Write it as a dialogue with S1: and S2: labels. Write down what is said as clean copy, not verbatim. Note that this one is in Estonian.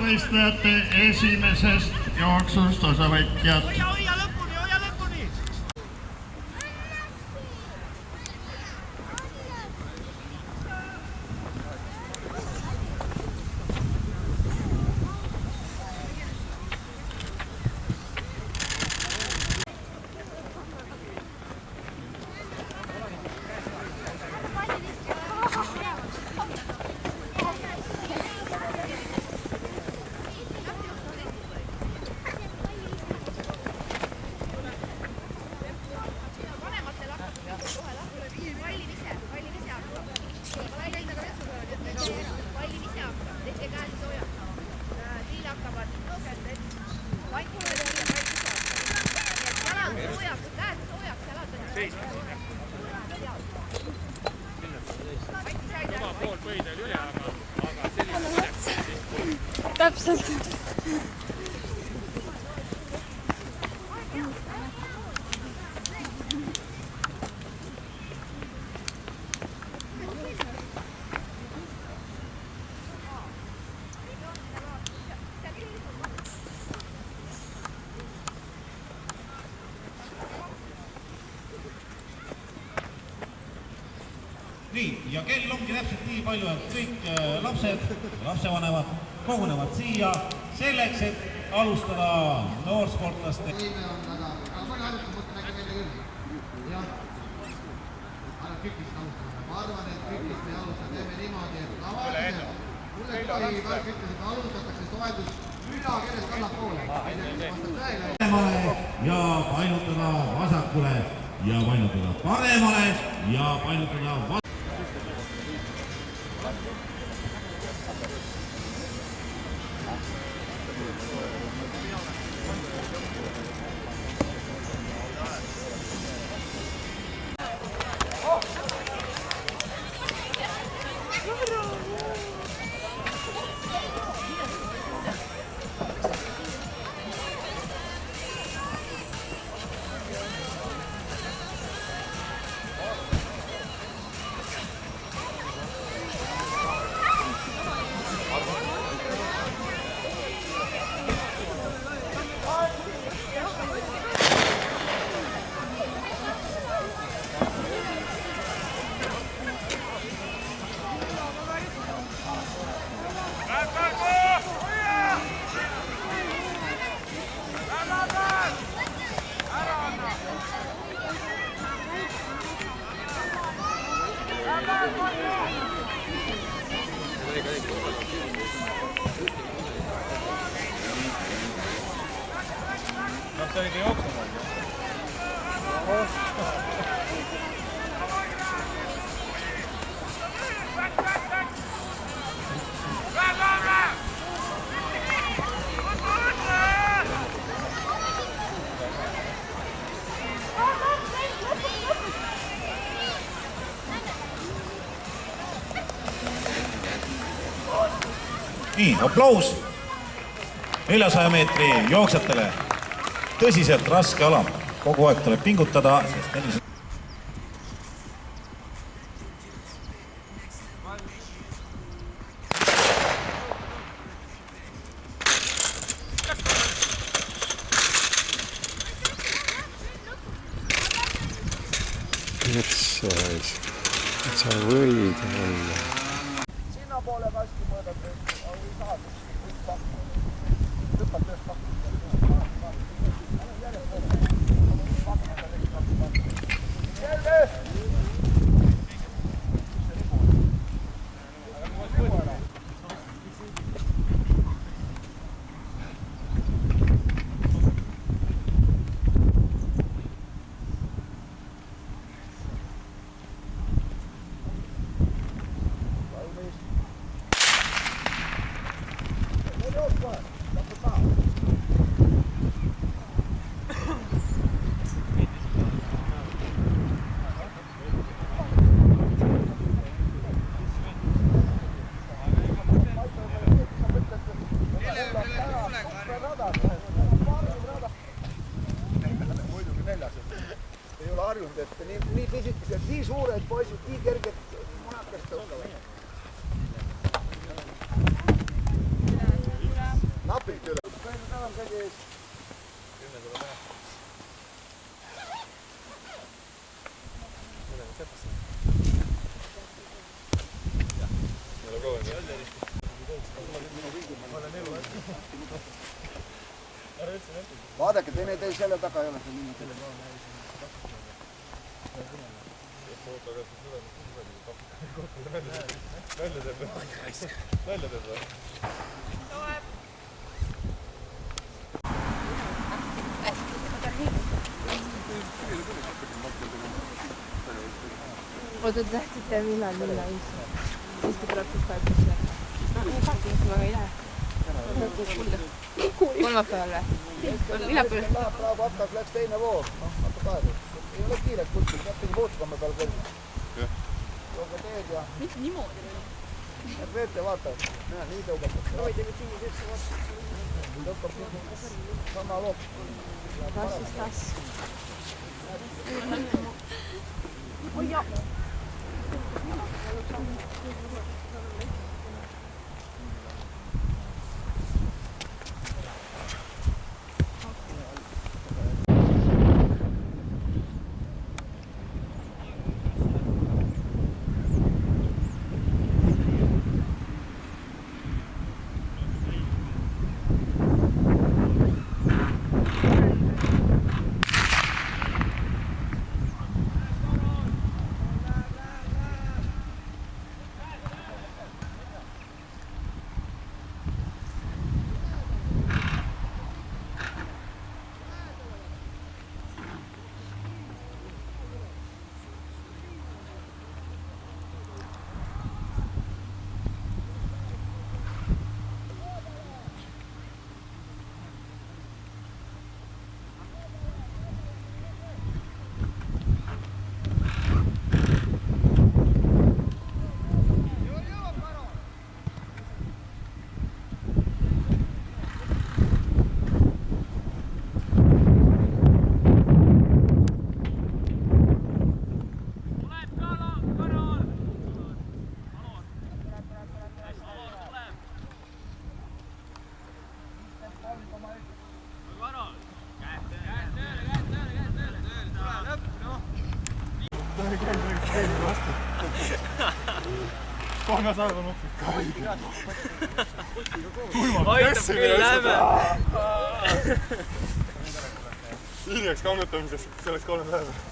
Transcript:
S1: võistlejate esimesest jooksust osavõtjad.
S2: Hoia lõpuni!
S3: Täpselt.
S4: Nii, ja kell ongi täpselt nii palju, et kõik lapsed ja lapsevanemad kogunevad siia selleks, et alustada noorsportlaste.
S5: Võime on väga palju harjutada, mõtleme meile küll. Jah, annab kükist alustada. Ma arvan, et kükist me alustada teeme niimoodi, et tavaliselt mulle tohi väga ütles, et alustatakse soedus ülakerest allapoole.
S4: Paremale ja painutada vasakule ja painutada paremale ja painutada vasakule.
S6: See oligi jooksma.
S4: Nii, aplaus 400 meetri jooksjatele. Tõsiselt raske ala. Kogu aeg tuleb pingutada, sest 400...
S7: Sa võid olla.
S2: Sinna poole kasti mõõdab, et ei saa lõpad tööst pakkuda. Selge! Ei ole harjunud, et nii pisikesed, nii suured poisid, nii kerged munakest tõukavad. napilt üle. Tänan kõigi eest. Vaadake, teineteise selle taga ei ole see niimoodi.
S6: Välja teeb või?
S3: Oota, tahtsite millal minna üldse? Siis ta tuleb siis kaetakse. Ma ei lähe. Kolmapäeval või? Neljapäeval?
S2: Praegu hakkas, läks teine voog. Hakkas aega. Ei ole kiiret kuskil, peabki Puutkamme peal kõrgis. Jooge teed ja...
S3: Miks niimoodi oli?
S2: Et veete vaata. Näe, nii tõugatakse.
S3: Hoidame siin üldse vastu.
S2: Tõukab sama loog.
S3: Tass siis tass. Oi jah!
S6: Kolme saada on nuppi.
S8: Aitab küll, lähme!
S6: Hiljaks kangutamiseks, selleks 3 päeva.